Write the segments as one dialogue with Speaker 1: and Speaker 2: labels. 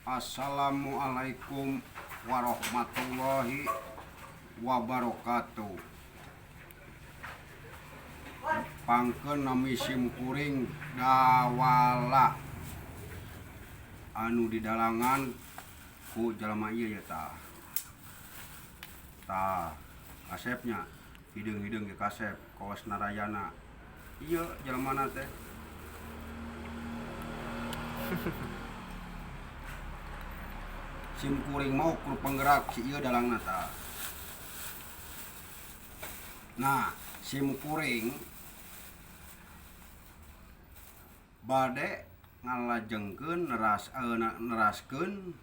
Speaker 1: Assalamualaikum warahmatullahi wabarakatuh. Pangkeun nami simkuring dawala anu didalangan ku jalma ieu ya tah kasepnya hideung-hideung ge kasep kawas narayana ieu jelmana teh. Simkuring mau ku penggerak si ieu dalangna tah. Nah, simkuring bade ngalajengkeun neraskeun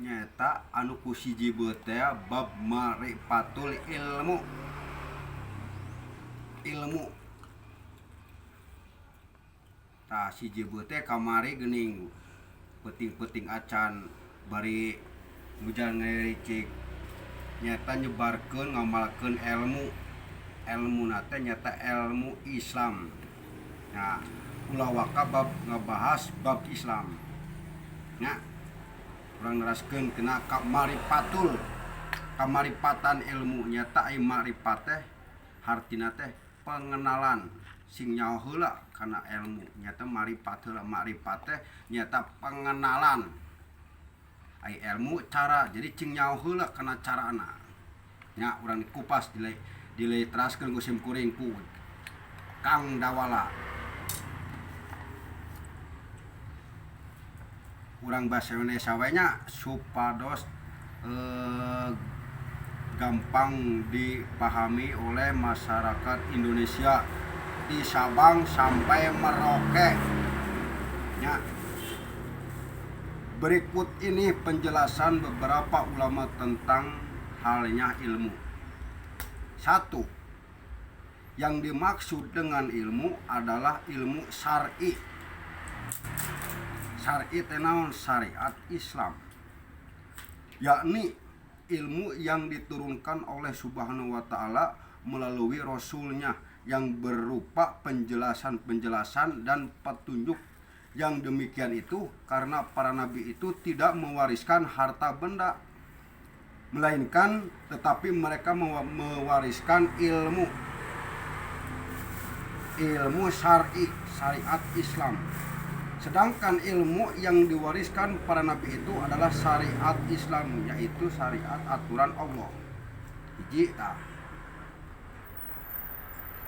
Speaker 1: nyata anu ku siji beut teh bab marifatul ilmu. Tah siji beut teh kamari geuning peuting-peuting acan bari hujan ngericik nyata nyebarkeun ngamalkeun ilmu teh nyata ilmu Islam. Nah, ulah waka bab ngabahas bab Islam. Nya urang neraskeun kena kamaripatan ilmu nyata ai marifat teh hartina teh pengenalan sing nyaho heula kana ilmu nyata marifat heula. Marifat teh nyata pengenalan ai ilmu cara jadi cing nyaho heula kana carana. Nya urang dikupas dilay teraskeun ku simkuring ku Kang Dawala. Urang basa Indonesia we nya supados gampang dipahami oleh masyarakat Indonesia di Sabang sampai Merauke. Ya. Berikut ini penjelasan beberapa ulama tentang halnya ilmu. 1. Yang dimaksud dengan ilmu adalah ilmu syar'i. Syar'i teh naon? Syariat Islam. Yakni ilmu yang diturunkan oleh Subhanahu wa Ta'ala melalui Rasulnya yang berupa penjelasan-penjelasan dan petunjuk. Yang demikian itu karena para nabi itu tidak mewariskan harta benda, melainkan tetapi mereka mewariskan ilmu syar'i, syariat Islam. Sedangkan ilmu yang diwariskan para nabi itu adalah syariat Islam, yaitu syariat aturan Allah. Hiji tah.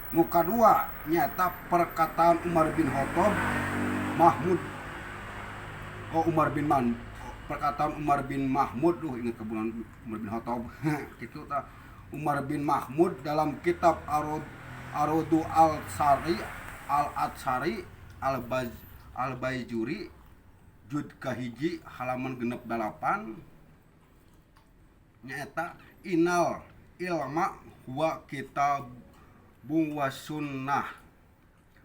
Speaker 1: Muka 2 nyata perkataan Umar bin Khattab perkataan Umar bin Mahmud ingat kebulan Umar bin Khattab itu tah. Umar bin Mahmud dalam kitab Arodu al-Atsari al-Baijuri jud kahiji halaman 68 nyata inal ilma huwa kitabun wa sunnah,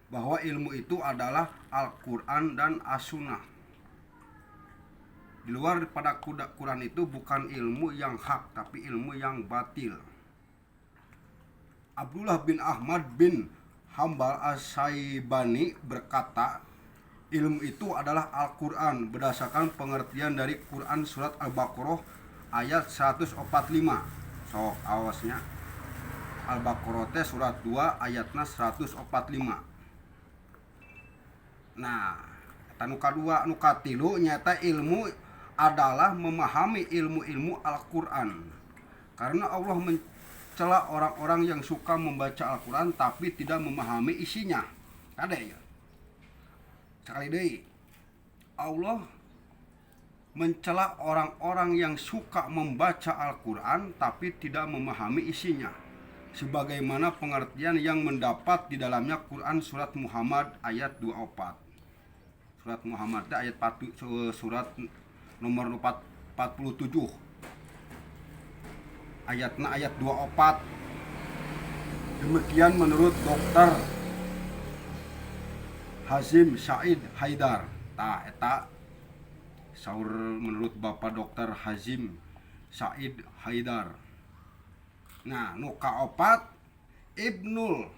Speaker 1: bahwa ilmu itu adalah Al-Quran dan As-Sunnah. Di luar daripada Quran itu bukan ilmu yang hak, tapi ilmu yang batil. Abdullah bin Ahmad bin Hambal As-Saibani berkata, ilmu itu adalah Al-Quran berdasarkan pengertian dari Quran surat Al-Baqarah ayat 145. Sok awasnya Al-Baqarah teh surat 2 ayatna 145. Nah, nuka 2 nuka 3 nyata ilmu adalah memahami ilmu-ilmu Al-Quran. Karena Allah mencela orang-orang yang suka membaca Al-Quran tapi tidak memahami isinya. Ada ya? Sekali deui. Allah mencela orang-orang yang suka membaca Al-Quran tapi tidak memahami isinya. Sebagaimana pengertian yang mendapat di dalamnya Quran surat Muhammad ayat 24. Surat Muhammad ayat surat nomor 47. Ayatna ayat 24. Demikian menurut Dr. Hazim Said Haidar. Tah eta saur menurut Bapak Dr. Hazim Said Haidar. Nah, nuka 4 Ibnul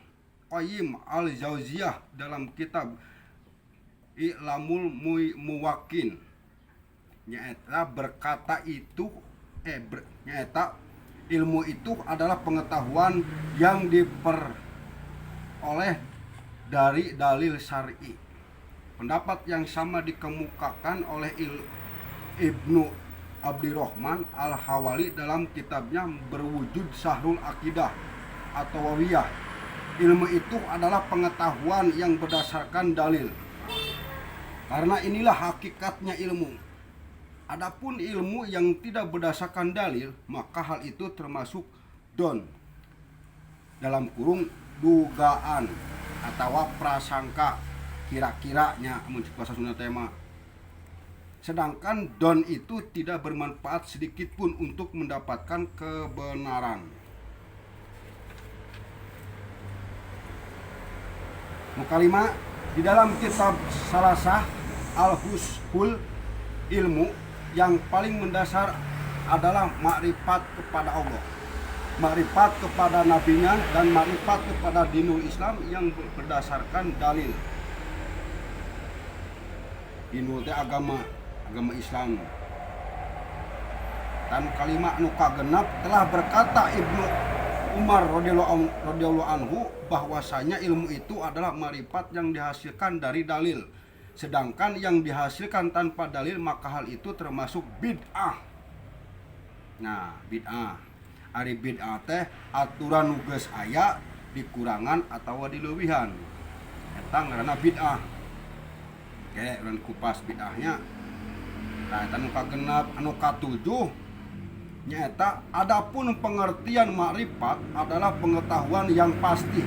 Speaker 1: Qayyim al-Jauziyah dalam kitab I'lamul Muwaqqi'in nyaeta berkata itu nyaeta ilmu itu adalah pengetahuan yang diperoleh dari dalil syar'i. Pendapat yang sama dikemukakan oleh Ibnu Abdirrahman Al-Hawali dalam kitabnya Berwujud Sahrul Aqidah atau Wawiyah. Ilmu itu adalah pengetahuan yang berdasarkan dalil. Karena inilah hakikatnya ilmu. Adapun ilmu yang tidak berdasarkan dalil, maka hal itu termasuk don dalam kurung dugaan atau prasangka kira-kiranya bahasa Sunda tema. Sedangkan don itu tidak bermanfaat sedikit pun untuk mendapatkan kebenaran. Mukalima di dalam kitab Salasah Al-Husul ilmu yang paling mendasar adalah makrifat kepada Allah, makrifat kepada nabinya, dan makrifat kepada dinul Islam yang berdasarkan dalil. Dinul teh agama Islam. Dan kalimat nu kagenap telah berkata Ibnu Umar radhiyallahu anhu bahwasanya ilmu itu adalah makrifat yang dihasilkan dari dalil. Sedangkan yang dihasilkan tanpa dalil maka hal itu termasuk bid'ah. Nah, bid'ah. Ari bid'ah teh aturan nu geus aya dikurangan atawa dileuwihan. Eta ngaranna bid'ah. Oke, urang kupas bid'ahnya. Nah, eta nu kagenap, anu katujuh nyaeta adapun pengertian makrifat adalah pengetahuan yang pasti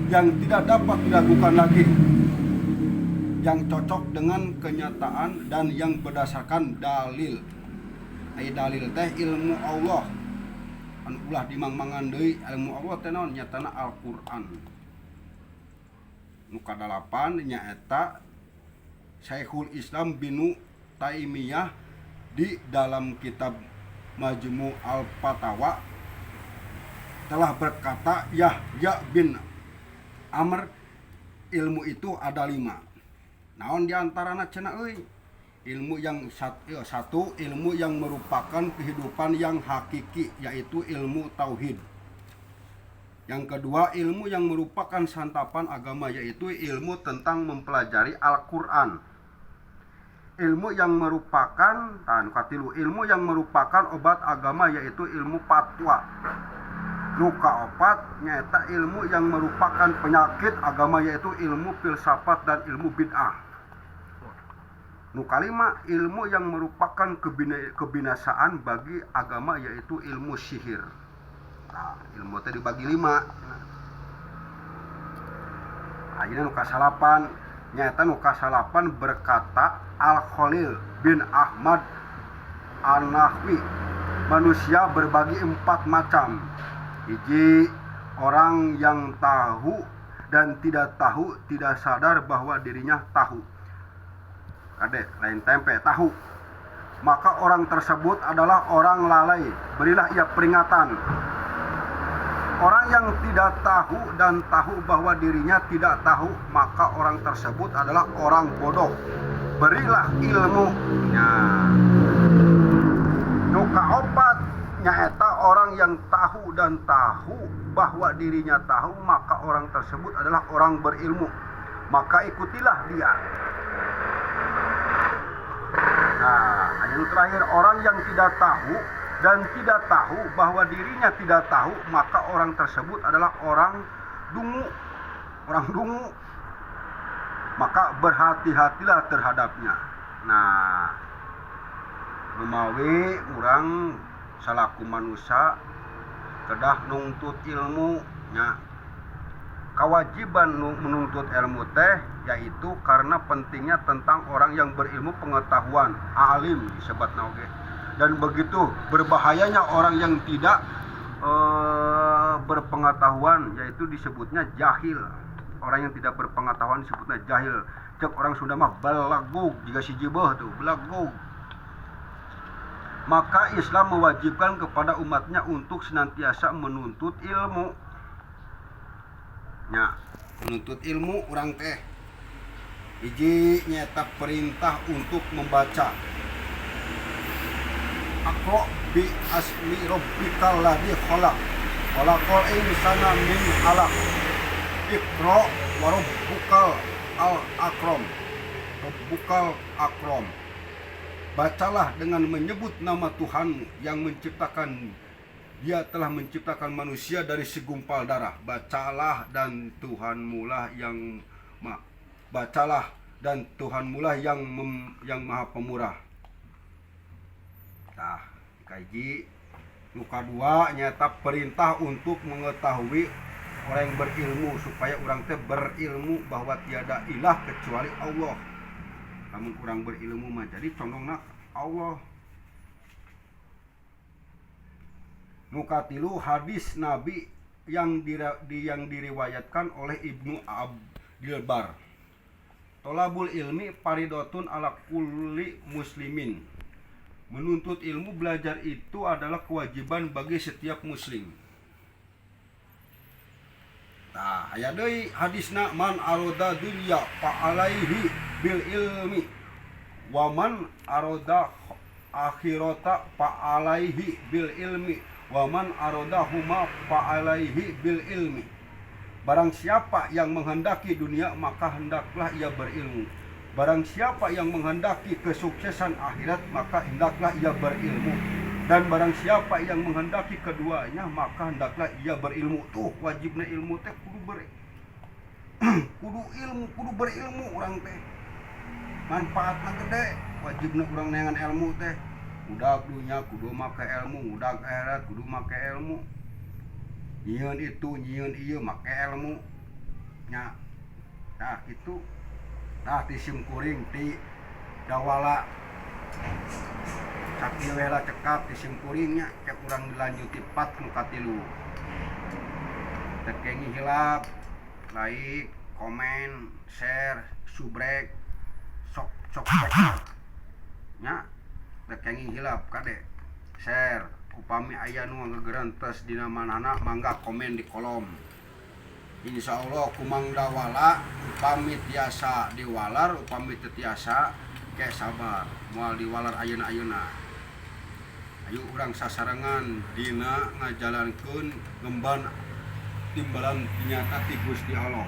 Speaker 1: yang tidak dapat diragukan lagi, yang cocok dengan kenyataan dan yang berdasarkan dalil. Ai dalil teh ilmu Allah. Anu ulah dimangmangan deui ilmu Allah teh naon nyatana Al-Qur'an. Nu kadalapan nyaeta Syekhul Islam bin Taimiyah di dalam kitab Majmu' Al-Fatawa telah berkata, Yahya bin Amr, ilmu itu ada 5. Naon diantarana cenah euy? Ilmu yang satu, ilmu yang merupakan kehidupan yang hakiki, yaitu ilmu tauhid. Yang kedua, ilmu yang merupakan santapan agama, yaitu ilmu tentang mempelajari Al-Quran. Ilmu yang merupakan ilmu yang merupakan obat agama, yaitu ilmu fatwa. Nu kaopat nyaeta ilmu yang merupakan penyakit agama, yaitu ilmu filsafat dan ilmu bid'ah. Nu kalima, ilmu yang merupakan kebinasaan bagi agama, yaitu ilmu sihir. Nah, ilmu tadi dibagi 5. Ayeuna nu kasalapan nyata nu kasalapan berkata Al-Khalil bin Ahmad An-Nahwi, manusia berbagi 4 macam. Hiji, orang yang tahu dan tidak tahu, tidak sadar bahwa dirinya tahu. Kade lain tempe tahu. Maka orang tersebut adalah orang lalai, berilah ia peringatan. Orang yang tidak tahu dan tahu bahwa dirinya tidak tahu, maka orang tersebut adalah orang bodoh, berilah ilmu. Nu kaopat nyaeta orang yang tahu dan tahu bahwa dirinya tahu, maka orang tersebut adalah orang berilmu, maka ikutilah dia. Nah, yang terakhir, orang yang tidak tahu dan tidak tahu bahwa dirinya tidak tahu, maka orang tersebut adalah orang dungu. Maka berhati-hatilah terhadapnya. Nah, memawi urang salaku manusia kedah nuntut ilmu nya. Kewajiban menuntut ilmu teh yaitu karena pentingnya tentang orang yang berilmu pengetahuan, alim disebutna oge. Dan begitu berbahayanya orang yang tidak berpengetahuan, yaitu disebutnya jahil. Orang yang tidak berpengetahuan disebutnya jahil. Cek orang Sunda mah balagug, jika si jibeuh tuh balagug. Maka Islam mewajibkan kepada umatnya untuk senantiasa menuntut ilmu. Nya, menuntut ilmu urang teh hiji nyata perintah untuk membaca. Aqra bi asmi rabbikal ladzi khalaq khalaqal insana min 'alaq Iqra wa rabbukal akram Rabbukal akram. Bacalah dengan menyebut nama Tuhanmu yang menciptakan. Dia telah menciptakan manusia dari segumpal darah. Bacalah dan Tuhanmulah yang bacalah dan Tuhanmulah yang Maha Pemurah. Nah, kaji nuka dua nyata perintah untuk mengetahui orang yang berilmu supaya orang teh berilmu bahwa tiada ilah kecuali Allah. Namun orang berilmu mah jadi condongna Allah. Nuka tilu hadis Nabi yang diriwayatkan oleh Ibnu Abdul Bar. Tolabul ilmi faridotun ala kulli muslimin. Menuntut ilmu, belajar itu adalah kewajiban bagi setiap muslim. Nah, aya deui hadisna man aroda dunya fa alaihi bil ilmi wa man aroda akhirata fa alaihi bil ilmi wa man arodahuma fa alaihi bil ilmi. Barang siapa yang menghendaki dunia maka hendaklah ia berilmu. Barang siapa yang menghendaki kesuksesan akhirat maka hendaklah ia berilmu. Dan barang siapa yang menghendaki keduanya maka hendaklah ia berilmu. Tuh wajibna ilmu teh kudu berilmu orang teh. Manfaatna gede, wajibna urang neangan ilmu teh. Budak dunya kudu make ilmu, budak akhirat kudu make ilmu. Nyieun itu, nyieun ieu make ilmu. Nya. Tah kitu. Tah ti simkuring ti dawala. Sakieu we lah cekap ti simkuringnya cek urang dilanjuti 4 nu katilu. Teu kengi hilap, like, komen, share, subrek, sok nya kengi hilap kade share upami aya nu ngageureuntes dina manana mangga komen di kolom. Insyaallah kumang dawala upami tiasa diwalar upami teu tiasa ke sabar moal diwalar ayeuna-ayeuna. Ayo urang sasarengan dina ngajalankeun ngemban timbalan nyata ti Gusti Allah.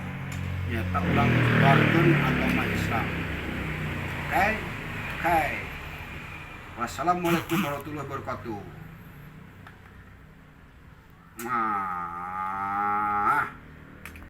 Speaker 1: Nyata urang nyebarkeun agama Islam. Hai. Wassalamualaikum warahmatullahi wabarakatuh. Nah.